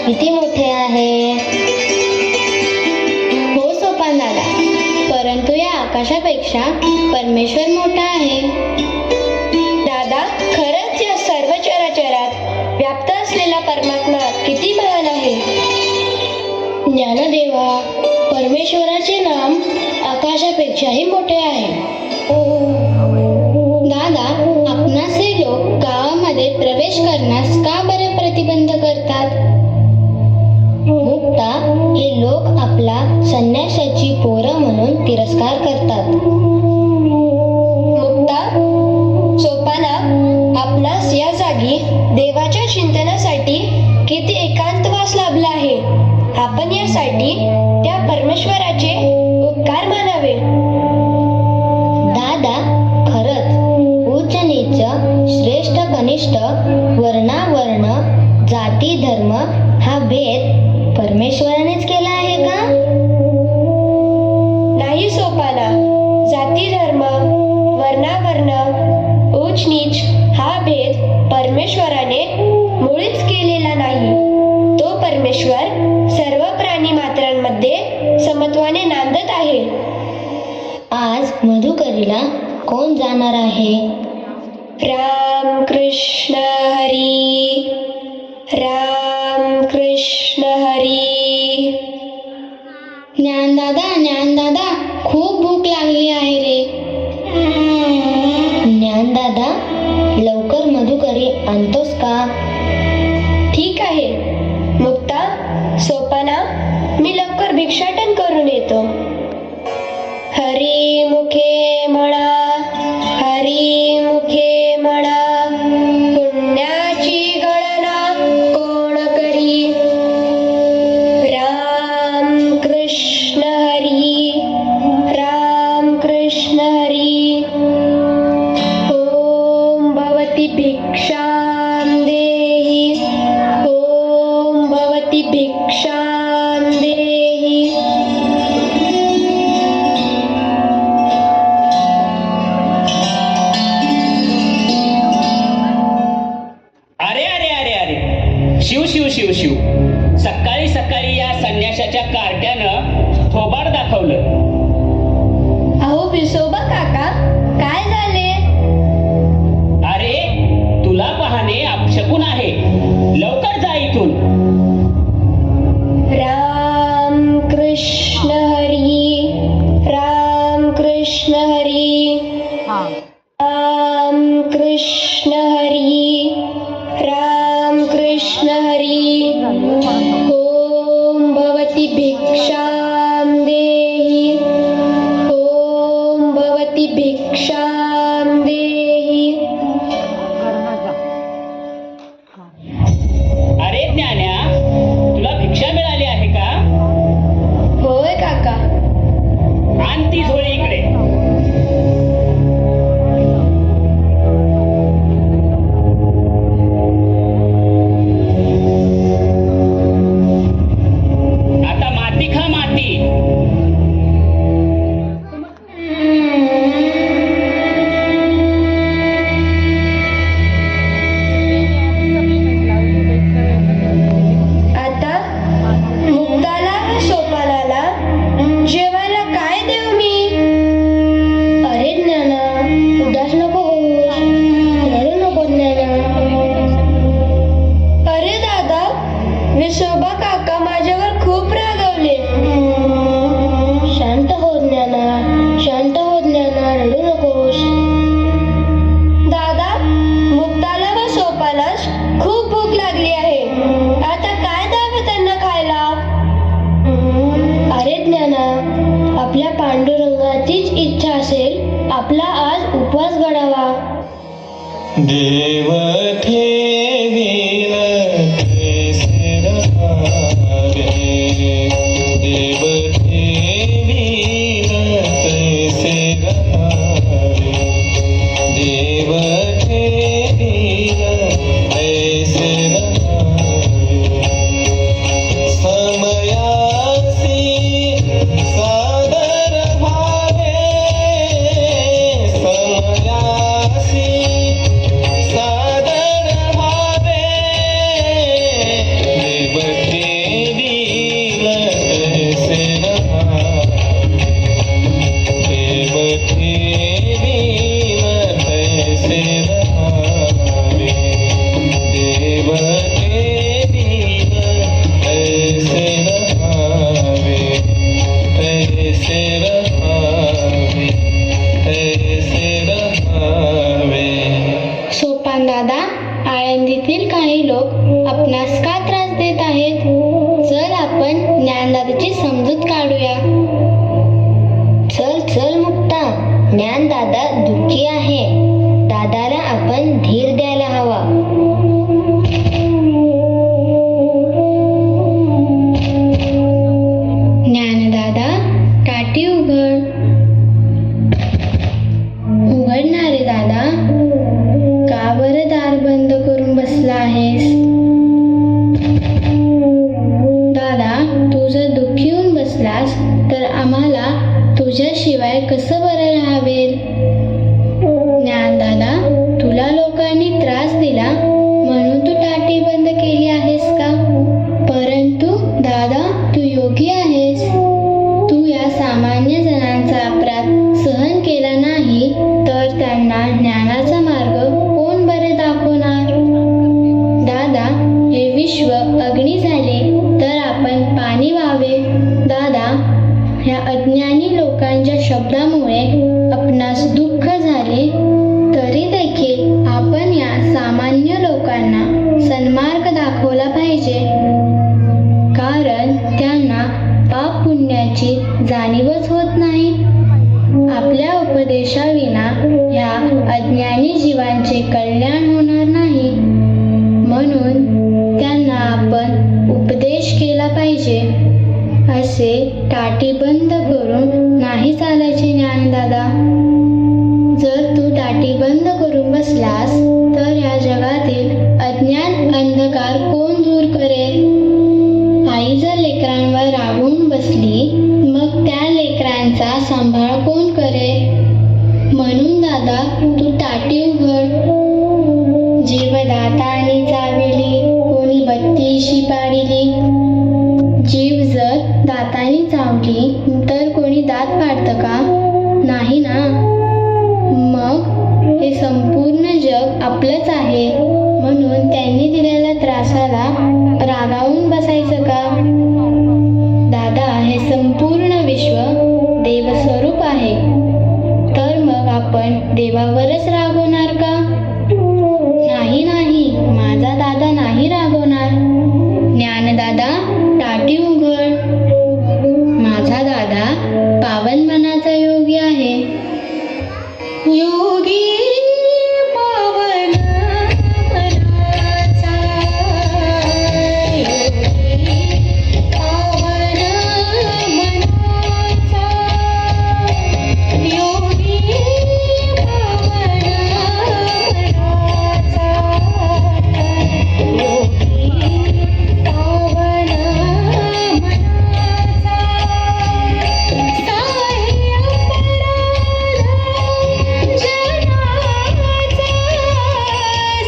किती मोठे आहे. हो सोपानाला, परंतु या आकाशापेक्षा परमेश्वर मोठा आहे. दादा, खरंच या सर्व चराचरात व्याप्त असलेला परमात्मा किती महान आहे. ज्ञानदेवा, परमेश्वराचे नाम आकाशापेक्षाही मोठे आहे. दादा, आपणास हे लोक गावामध्ये प्रवेश करण्यास का बरे प्रतिबंध करतात. मुक्ता, हे लोक आपला संन्यासाची पोरं म्हणून तिरस्कार करतात. मुक्ता, सोपाना, आपणास या जागी देवाच्या चिंतनासाठी किती एकांतवास लाभला आहे. आपण यासाठी त्या परमेश्वराचे उपकार मानावे. दादा, खरंच उच्च नीच, श्रेष्ठ कनिष्ठ, वर्णावर्ण, जाती धर्म हा भेद परमेश्वरानेच केला आहे का. नाही सोपाना, जाती धर्म, वर्णावर्ण, उच्च नीच हा भेद परमेश्वराने मुळीच केलेला नाही. तो परमेश्वर सर्व प्राणी मात्रांमध्ये समत्वाने नांदत आहे. आज मधुकरीला कोण जाणार आहे. राम कृष्ण हरी, राम कृष्ण हरी. ज्ञानदादा, ज्ञानदादा, खूप भूक लागली आहे रे. ज्ञानदादा, लवकर मधुकरी आणतोस का. ठीक आहे. मुक्ता, सोपाना, मी लवकर भिक्षाटन करून येतो. हरी मुखे म्हणा, हरी मुखे म्हणा, पुण्याची गणना कोण करी. राम कृष्ण हरी, राम कृष्ण हरी. ओम भवती भिक्षां देहि, ओम भवती भिक्षां देहि. अरे अरे अरे अरे, शिव शिव शिव शिव. सकाळी सकाळी या संन्याशाच्या कार्ट्यानं थोबाड दाखवलं. अहो विसोबा काका, काय झाले. अरे, तुला पाहणे अपशकुन आहे. लवकर जा इथून. राम कृष्ण हरी, राम कृष्ण हरी. राम कृष्ण हरी, राम कृष्ण हरी. ओम भवती भिक्षां देहि, ओम भवती भिक्षां देहि. अरे ज्ञान्या, तुला भिक्षा मिळाली आहे का. होय काका. आण ती झोळी इकडे. आता माती खा, माती. आता मुक्ताला व सोपानाला जेवायला काय देऊ मी. अरे ज्ञाना, उदास नको होऊस, रडू नको ज्ञाना. अरे दादा, विसोबा काका माझ्यावर खूप रागावले. देव ठेवील तैसे रहावे, देव ठेवील तैसे रहावे, देव ठेवील तैसे रहावे. समयासी सादर भावे, समयासी सादर भावे, देव ठेवील तैसे रहावे, देव ठेवील तैसे रहावे, देव ठेवील तैसे रहावे, तैसे रहावे, तैसे रहावे. सोपान दादा, आळंदीतील काही लोक आपणास का त्रास देत आहेत? चल आपण ज्ञानदादाची समजूत काढूया. चल चल मुक्ता, ज्ञानदादा दुःखी आहे. दादाला आपण धीर द्यायला हवा. ज्ञानदादा, टाटी उघड. उघडणारे दादा, का बरं दार बंद करून बसला आहेस? दादा, तू जर दुःखी होऊन बसलास तर आम्हाला तुझ्याशिवाय कसं बरं राहावेल? ज्ञानदादा, तुला लोकांनी त्रास दिला म्हणून तू टाटी बंद केली आहेस का? परंतु दादा, तू योगी आहेस. तू या सामान्य जणांचा अपराध सहन केला नाही तर त्यांना ज्ञानाचा मार्ग कोण बरे दाखवणार? दादा, हे विश्व अग्नी झाले तर आपण पाणी व्हावे. दादा, ह्या अज्ञानी लोकांच्या शब्दामुळे आपणास दुःख झाले तरी देखील आपण या सामान्य लोकांना सन्मार्ग दाखवला पाहिजे, कारण त्यांना पाप पुण्याची जाणीवच होत नाही. आपल्या उपदेशाविना या अज्ञानी जीवांचे कल्याण होणार नाही, म्हणून त्यांना आपण उपदेश केला पाहिजे. असे टाटी बंद करून नाही चालायचे ज्ञानदादा. जर तू टाटी बंद करून बसलास तर या जगातील अज्ञान अंधकार कोण दूर करेल? आई जर लेकरांवर रागवून बसली मग त्या लेकरांचा सांभाळ कोण करेल? म्हणून दादा, तू टाटी उघड. जीवदातानी चाविली, कोणी बत्तीशी पाडिली. जीव जर दातानी चावली तर कोणी दात पाडतं का? नाही ना. मग हे संपूर्ण जग आपलंच आहे म्हणून त्यांनी दिलेल्या त्रासाला रागावून बसायचं का? दादा, हे संपूर्ण विश्व देवस्वरूप आहे, तर मग आपण देवावरच रागवणार का? नाही नाही, माझा दादा नाही रागवणार. ज्ञानदादा, टाटी उघड. माझा दादा पावन मनाचा योगी आहे. योगी पावन मनाचा, योगी पावन मनाचा, योगी पावन मनाचा, योगी पावन मनाचा. साह्य अपराध जनाचा,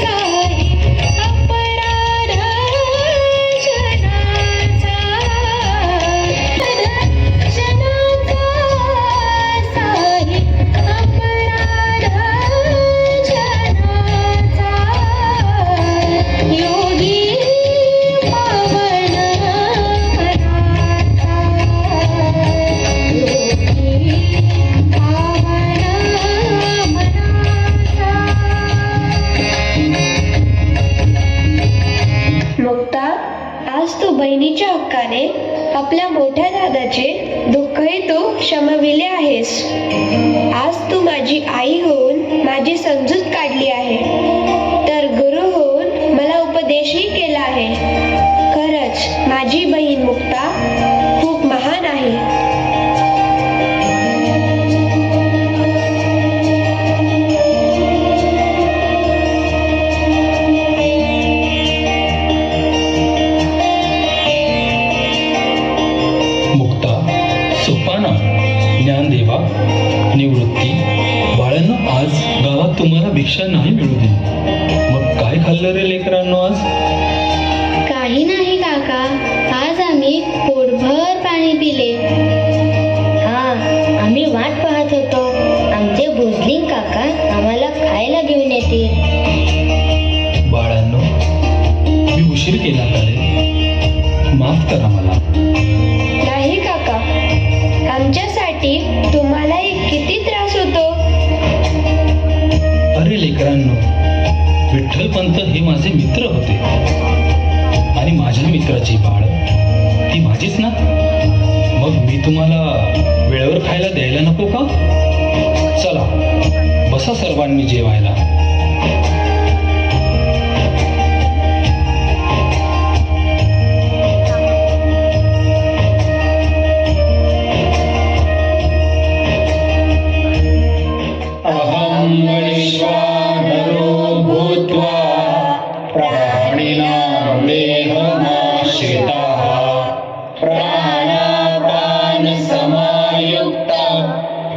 साह्य अपराध जनाचा, जनाचा, साह्य अपराध जनाचा, योगी पावन मनाचा, योगी पावन मनाचा. मुक्ता, आज तू बहिणीच्या हक्काने आपल्या मोठ्या दादाचे दुःखही तू क्षमविले आहेस. आज तू माझी आई होऊन माझी समजूत काढली आहे. उपदेशही केला आहे. खरंच माझी बहीण मुक्ता खूप महान आहे. मुक्ता, सोपाना, ज्ञानदेवा, निवृत्ती. बाळांनो, आज गावात तुम्हाला भिक्षा नाही मिळू दे. मग काय खाल्लं रे लेकरांनो आज? काही नाही काका, आज आम्ही पोटभर पाणी पिले. हा, आम्ही वाट पाहत होतो आमचे भोजलिंग काका आम्हाला खायला घेऊन येतील. बाळांनो, मी उशीर केला का रे? माफ करा मला. नाही काका, आमच्यासाठी तुम्हालाही किती त्रास होतो. अरे लेकरांनो, विठ्ठलपंत हे माझे मित्र होते आणि माझ्या मित्राची बाळ ती माझीच ना. मग मी तुम्हाला वेळेवर खायला द्यायला नको का? चला बसा सर्वांनी जेवायला. अहं वैश्वानरो भूत्वा प्राणिनां देहमाश्रितः प्राणापानसमायुक्तः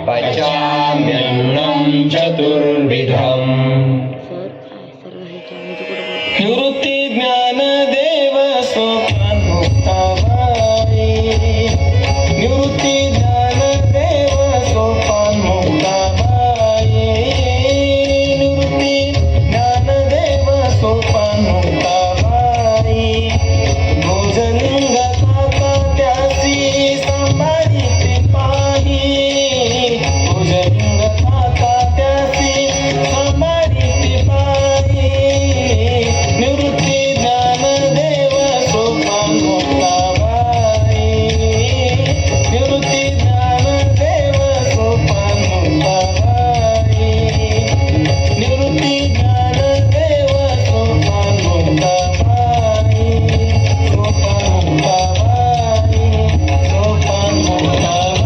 पचाम्यन्नं चतुर्विधम्. निवृत्ती ज्ञानदेव सोपानमुक्ताबाई. निवृत्ती ज्ञानदेव सोपानमुक्ताबाई. निवृत्ती ज्ञानदेव सोपानमुक्ताबाई. भोजलिंग काका त्यासी सांभाळीते पाही. भोजलिंग काका त्यासी सांभाळीते पाही. निवृत्ती ज्ञानदेव सोपानमुक्ताबाई. निवृत्ती ज्ञानदेव सोपानमुक्ताबाई. निवृत्ती ज्ञानदेव सोपानमुक्ताबाई. सोपानमुक्ताबाई. सोपानमुक्ताबाई.